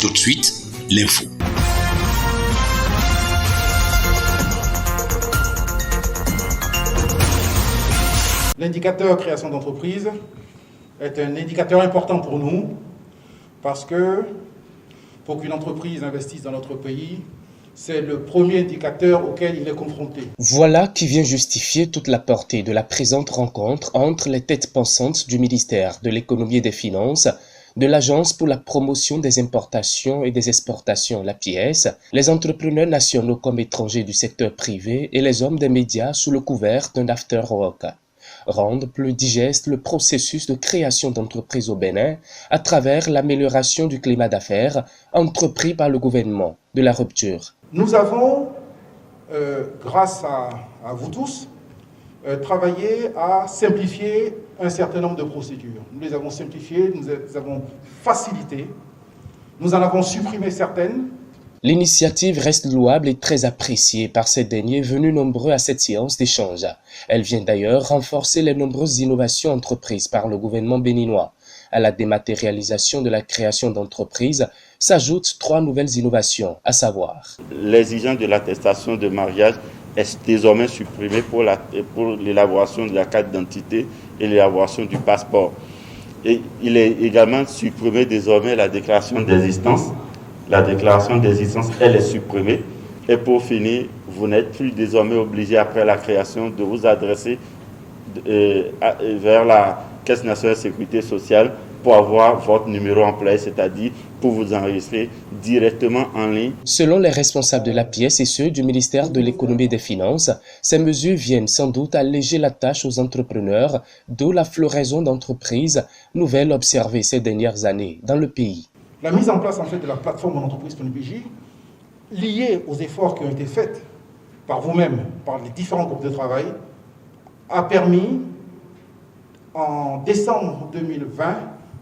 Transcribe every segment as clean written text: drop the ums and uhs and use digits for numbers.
Tout de suite, l'info. L'indicateur création d'entreprise est un indicateur important pour nous parce que pour qu'une entreprise investisse dans notre pays, c'est le premier indicateur auquel il est confronté. Voilà qui vient justifier toute la portée de la présente rencontre entre les têtes pensantes du ministère de l'Économie et des Finances, de l'Agence pour la promotion des importations et des exportations, l'APIES, les entrepreneurs nationaux comme étrangers du secteur privé et les hommes des médias sous le couvert d'un after-work. Rendre plus digeste le processus de création d'entreprises au Bénin à travers l'amélioration du climat d'affaires entrepris par le gouvernement de la rupture. Nous avons, grâce à vous tous, travaillé à simplifier un certain nombre de procédures. Nous les avons simplifiées, nous les avons facilitées, nous en avons supprimé certaines. L'initiative reste louable et très appréciée par ces derniers venus nombreux à cette séance d'échange. Elle vient d'ailleurs renforcer les nombreuses innovations entreprises par le gouvernement béninois. À la dématérialisation de la création d'entreprises s'ajoutent 3 nouvelles innovations, à savoir l'exigence de l'attestation de mariage est désormais supprimée pour l'élaboration de la carte d'identité et l'élaboration du passeport. Et il est également supprimé désormais la déclaration d'existence. La déclaration d'existence, elle est supprimée. Et pour finir, vous n'êtes plus désormais obligé, après la création, de vous adresser vers la Caisse nationale de sécurité sociale pour avoir votre numéro employé, c'est-à-dire pour vous enregistrer directement en ligne. Selon les responsables de l'APIES et ceux du ministère de l'Économie et des Finances, ces mesures viennent sans doute alléger la tâche aux entrepreneurs, d'où la floraison d'entreprises nouvelles observées ces dernières années dans le pays. La mise en place de la plateforme en entreprise PNPJ, liée aux efforts qui ont été faits par vous-même, par les différents groupes de travail, a permis en décembre 2020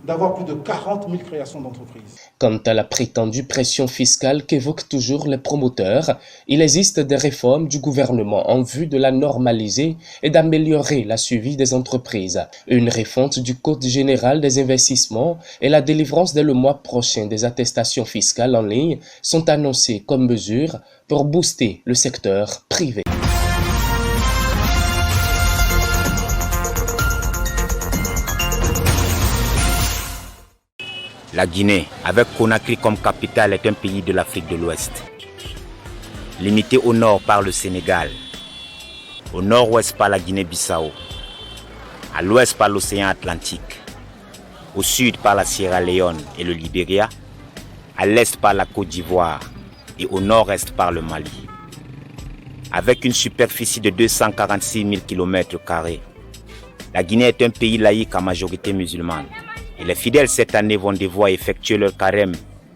d'avoir plus de 40 000 créations d'entreprises. Quant à la prétendue pression fiscale qu'évoquent toujours les promoteurs, il existe des réformes du gouvernement en vue de la normaliser et d'améliorer la suivi des entreprises. Une refonte du Code général des investissements et la délivrance dès le mois prochain des attestations fiscales en ligne sont annoncées comme mesures pour booster le secteur privé. La Guinée, avec Conakry comme capitale, est un pays de l'Afrique de l'Ouest. Limité au nord par le Sénégal, au nord-ouest par la Guinée-Bissau, à l'ouest par l'océan Atlantique, au sud par la Sierra Leone et le Libéria, à l'est par la Côte d'Ivoire et au nord-est par le Mali. Avec une superficie de 246 000 km², la Guinée est un pays laïque à majorité musulmane. Et les fidèles cette année vont devoir effectuer leur carême,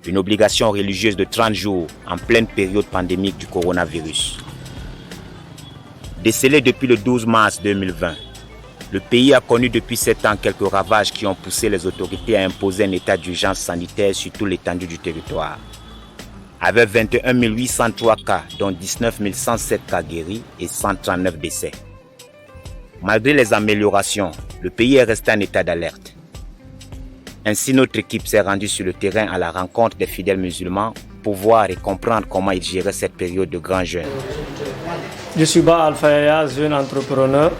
une obligation religieuse de 30 jours en pleine période pandémique du coronavirus. Décelé depuis le 12 mars 2020, le pays a connu depuis 7 ans quelques ravages qui ont poussé les autorités à imposer un état d'urgence sanitaire sur toute l'étendue du territoire. Avec 21 803 cas, dont 19 107 cas guéris et 139 décès. Malgré les améliorations, le pays est resté en état d'alerte. Ainsi, notre équipe s'est rendue sur le terrain à la rencontre des fidèles musulmans pour voir et comprendre comment ils géraient cette période de grand jeûne. Je suis Ba Alfaya, jeune entrepreneur.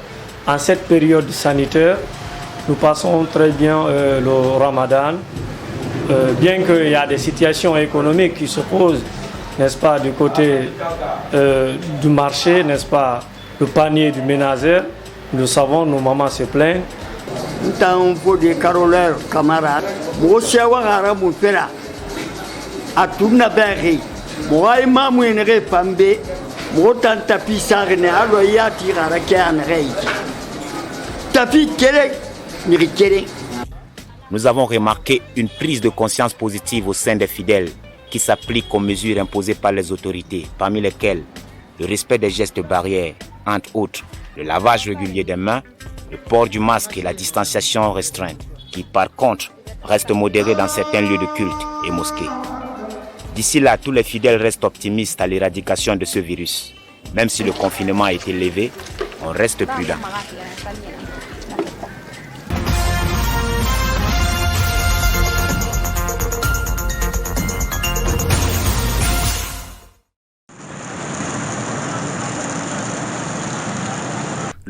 En cette période sanitaire, nous passons très bien le Ramadan. Bien qu'il y a des situations économiques qui se posent, n'est-ce pas, du côté du marché, n'est-ce pas, le panier du ménagère. Nous savons, nos mamans se plaignent. Dans des caroleurs camarades, moi je suis un peu à tout n'abéri. Moi, je suis un peu moi, tant pis, ça n'est pas loyal, Nous avons remarqué une prise de conscience positive au sein des fidèles qui s'appliquent aux mesures imposées par les autorités, parmi lesquelles le respect des gestes barrières, entre autres le lavage régulier des mains, le port du masque et la distanciation restreinte, qui par contre restent modérés dans certains lieux de culte et mosquées. D'ici là, tous les fidèles restent optimistes à l'éradication de ce virus. Même si le confinement a été levé, on reste prudent.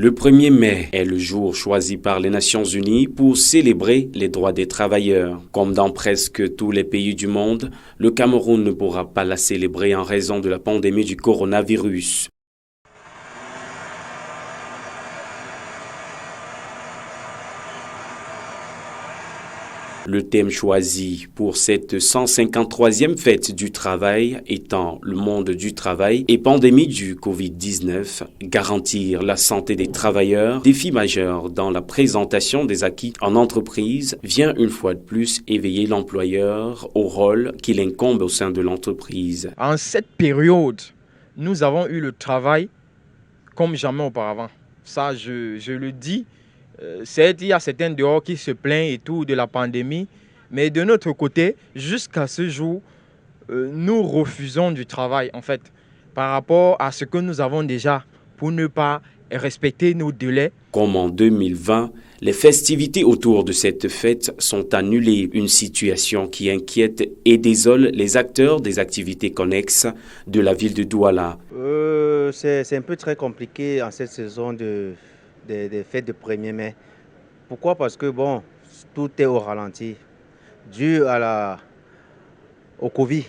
Le 1er mai est le jour choisi par les Nations Unies pour célébrer les droits des travailleurs. Comme dans presque tous les pays du monde, le Cameroun ne pourra pas la célébrer en raison de la pandémie du coronavirus. Le thème choisi pour cette 153e fête du travail étant le monde du travail et pandémie du Covid-19, garantir la santé des travailleurs, défi majeur dans la présentation des acquis en entreprise, vient une fois de plus éveiller l'employeur au rôle qu'il incombe au sein de l'entreprise. En cette période, nous avons eu le travail comme jamais auparavant. Ça, je le dis. Certes, il y a certains dehors qui se plaignent et tout de la pandémie, mais de notre côté, jusqu'à ce jour, nous refusons du travail en fait, par rapport à ce que nous avons déjà pour ne pas respecter nos délais. Comme en 2020, les festivités autour de cette fête sont annulées, une situation qui inquiète et désole les acteurs des activités connexes de la ville de Douala. C'est un peu très compliqué en cette saison des fêtes de 1er mai. Pourquoi? Parce que bon, tout est au ralenti. Dû au Covid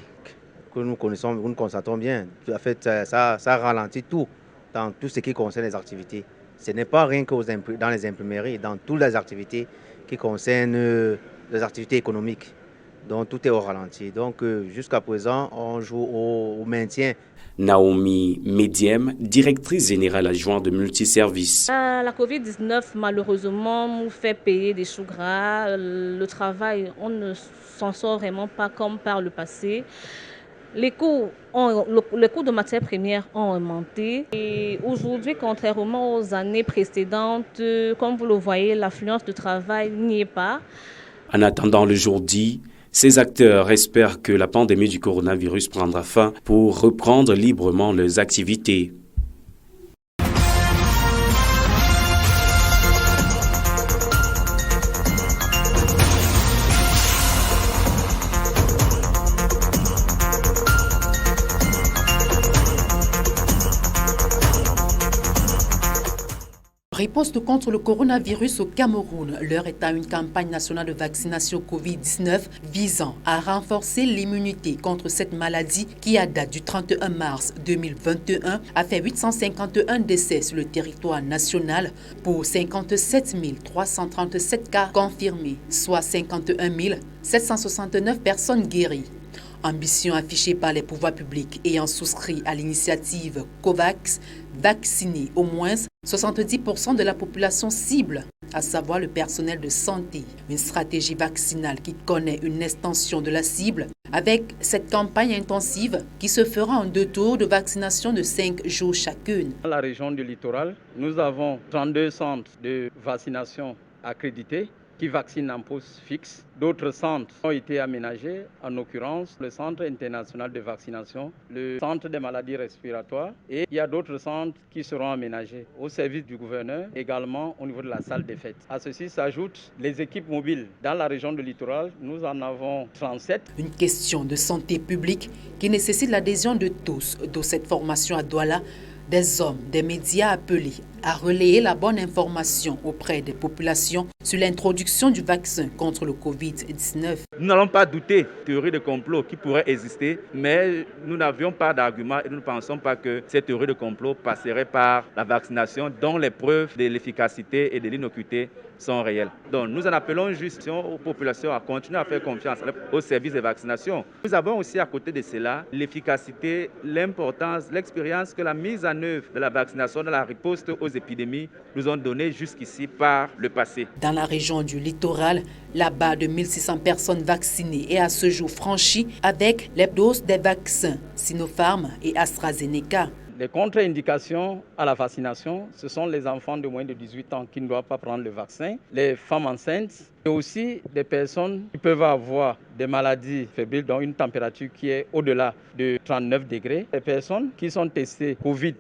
que nous connaissons, nous constatons bien. En fait, ça ralentit tout dans tout ce qui concerne les activités. Ce n'est pas rien que dans les imprimeries, dans toutes les activités qui concernent les activités économiques. Donc tout est au ralenti. Donc jusqu'à présent, on joue au maintien. Naomi Mediem, directrice générale adjointe de multiservices. La Covid-19, malheureusement, nous fait payer des choux gras. Le travail, on ne s'en sort vraiment pas comme par le passé. Les coûts de matières premières ont augmenté. Et aujourd'hui, contrairement aux années précédentes, comme vous le voyez, l'affluence de travail n'y est pas. En attendant le jour dit, ces acteurs espèrent que la pandémie du coronavirus prendra fin pour reprendre librement leurs activités. Riposte contre le coronavirus au Cameroun. L'heure est à une campagne nationale de vaccination Covid-19 visant à renforcer l'immunité contre cette maladie qui, à date du 31 mars 2021, a fait 851 décès sur le territoire national pour 57 337 cas confirmés, soit 51 769 personnes guéries. Ambition affichée par les pouvoirs publics ayant souscrit à l'initiative COVAX, vacciner au moins 70% de la population cible, à savoir le personnel de santé. Une stratégie vaccinale qui connaît une extension de la cible avec cette campagne intensive qui se fera en 2 tours de vaccination de 5 jours chacune. Dans la région du littoral, nous avons 32 centres de vaccination accrédités qui vaccinent en poste fixe. D'autres centres ont été aménagés, en l'occurrence le Centre international de vaccination, le Centre des maladies respiratoires, et il y a d'autres centres qui seront aménagés au service du gouverneur, également au niveau de la salle des fêtes. À ceci s'ajoutent les équipes mobiles. Dans la région du littoral, nous en avons 37. Une question de santé publique qui nécessite l'adhésion de tous, dont cette formation à Douala, des hommes, des médias appelés à relayer la bonne information auprès des populations sur l'introduction du vaccin contre le Covid-19. Nous n'allons pas douter de théories de complot qui pourraient exister, mais nous n'avions pas d'argument et nous ne pensons pas que cette théorie de complot passerait par la vaccination dont les preuves de l'efficacité et de l'innocuité sont réelles. Donc nous en appelons juste aux populations à continuer à faire confiance au service de vaccination. Nous avons aussi à côté de cela l'efficacité, l'importance, l'expérience que la mise en œuvre de la vaccination dans la riposte aux épidémies nous ont donné jusqu'ici par le passé. Dans la région du littoral, la barre de 1600 personnes vaccinées est à ce jour franchie avec les doses des vaccins Sinopharm et AstraZeneca. Les contre-indications à la vaccination, ce sont les enfants de moins de 18 ans qui ne doivent pas prendre le vaccin, les femmes enceintes et aussi des personnes qui peuvent avoir des maladies fébriles, dont une température qui est au-delà de 39 degrés. Les personnes qui sont testées Covid+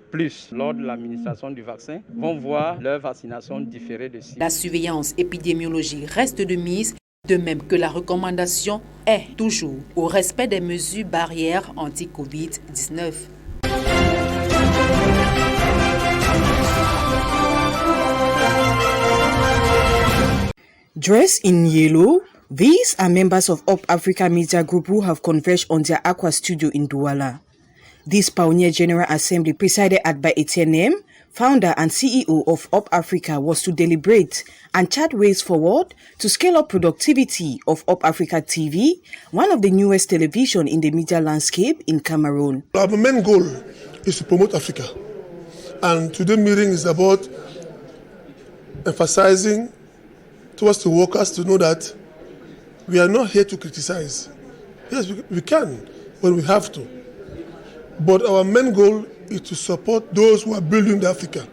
lors de l'administration du vaccin vont voir leur vaccination différée de 6. La surveillance épidémiologique reste de mise, de même que la recommandation est toujours au respect des mesures barrières anti-Covid-19. Dressed in yellow, these are members of Up Africa Media Group who have converged on their Aqua studio in Douala. This Pioneer General Assembly, presided at by Etienne M, founder and CEO of Up Africa, was to deliberate and chart ways forward to scale up productivity of Up Africa TV, one of the newest television in the media landscape in Cameroon. Our main goal is to promote Africa, and today's meeting is about emphasizing towards the workers to know that we are not here to criticize. Yes, we can when we have to. But our main goal is to support those who are building the Africa.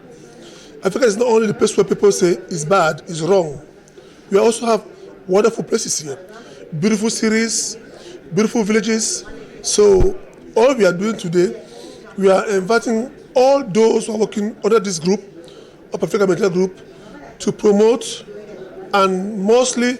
Africa is not only the place where people say it's bad, it's wrong. We also have wonderful places here. Beautiful cities, beautiful villages. So all we are doing today, we are inviting all those who are working under this group, Up Africa Media Group, to promote and mostly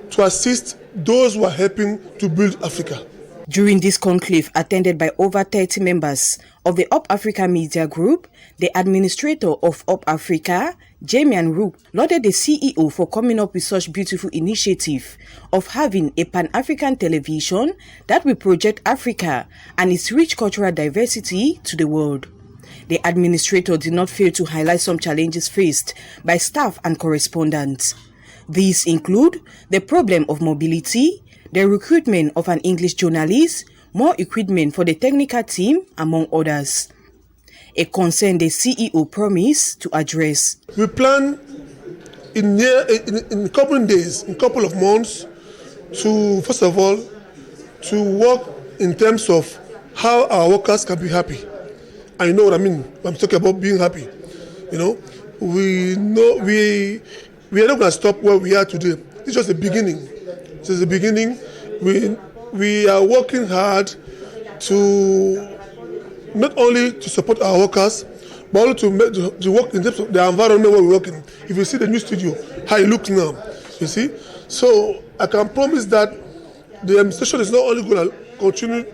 to assist those who are helping to build Africa. During this conclave, attended by over 30 members of the Up Africa Media Group, the administrator of Up Africa, Jamian Rook, lauded the CEO for coming up with such beautiful initiative of having a Pan-African television that will project Africa and its rich cultural diversity to the world. The administrator did not fail to highlight some challenges faced by staff and correspondents. These include the problem of mobility, the recruitment of an English journalist, more equipment for the technical team, among others. A concern the CEO promised to address. We plan in a couple of days, in a couple of months, to first of all, to work in terms of how our workers can be happy. I know what I mean. I'm talking about being happy. You know, we are not going to stop where we are today. It's just the beginning. This is the beginning. We are working hard to not only to support our workers, but also to work in terms of the environment where we're working. If you see the new studio, how it looks now, you see. So I can promise that the administration is not only going to continue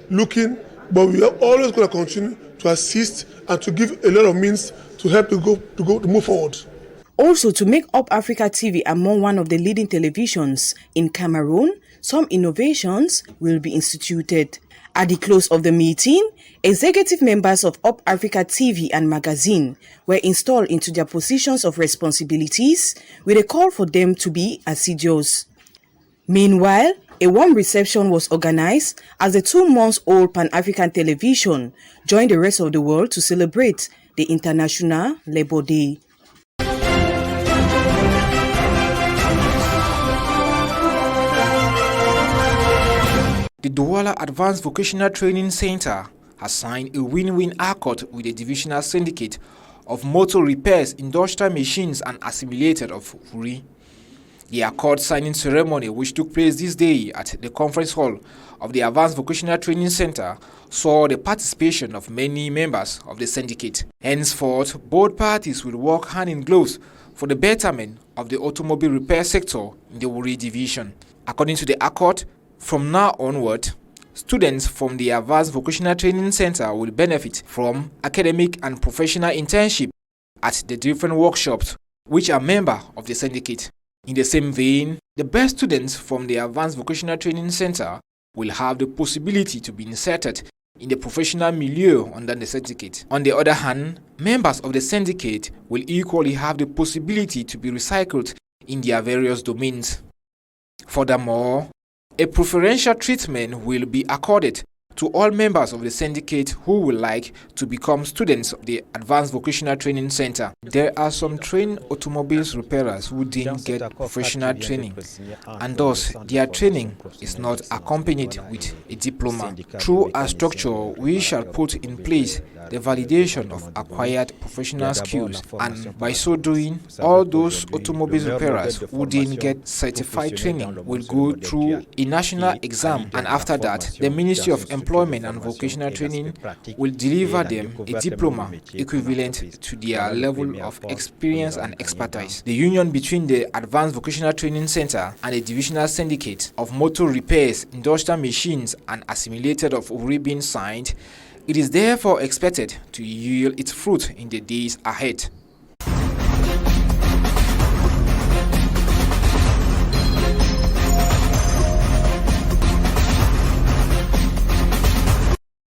looking, but we are always going to continue to assist and to give a lot of means to help to move forward. Also, to make Up Africa TV among one of the leading televisions in Cameroon, some innovations will be instituted. At the close of the meeting, executive members of Up Africa TV and magazine were installed into their positions of responsibilities with a call for them to be assiduous. Meanwhile, a warm reception was organized as the 2-month-old Pan-African television joined the rest of the world to celebrate the International Labour Day. The Douala Advanced Vocational Training Center has signed a win-win accord with the Divisional Syndicate of Motor Repairs, Industrial Machines and Assimilated of Wuri. The accord signing ceremony, which took place this day at the conference hall of the Advanced Vocational Training Center, saw the participation of many members of the syndicate. Henceforth, both parties will work hand in glove for the betterment of the automobile repair sector in the Wuri division. According to the accord, from now onward, students from the Advanced Vocational Training Center will benefit from academic and professional internship at the different workshops which are members of the syndicate. In the same vein, the best students from the Advanced Vocational Training Center will have the possibility to be inserted in the professional milieu under the syndicate. On the other hand, members of the syndicate will equally have the possibility to be recycled in their various domains. Furthermore, a preferential treatment will be accorded to all members of the syndicate who would like to become students of the Advanced Vocational Training Center. There are some trained automobiles repairers who didn't get professional training, and thus their training is not accompanied with a diploma. Through a structure, we shall put in place the validation of acquired professional skills, and by so doing, all those automobile repairers who didn't get certified training will go through a national exam, and after that, the Ministry of Employment and Vocational Training will deliver them a diploma equivalent to their level of experience and expertise. The union between the Advanced Vocational Training Center and the Divisional Syndicate of Motor Repairs, Industrial Machines and Assimilated of Wuri being signed, it is therefore expected to yield its fruit in the days ahead.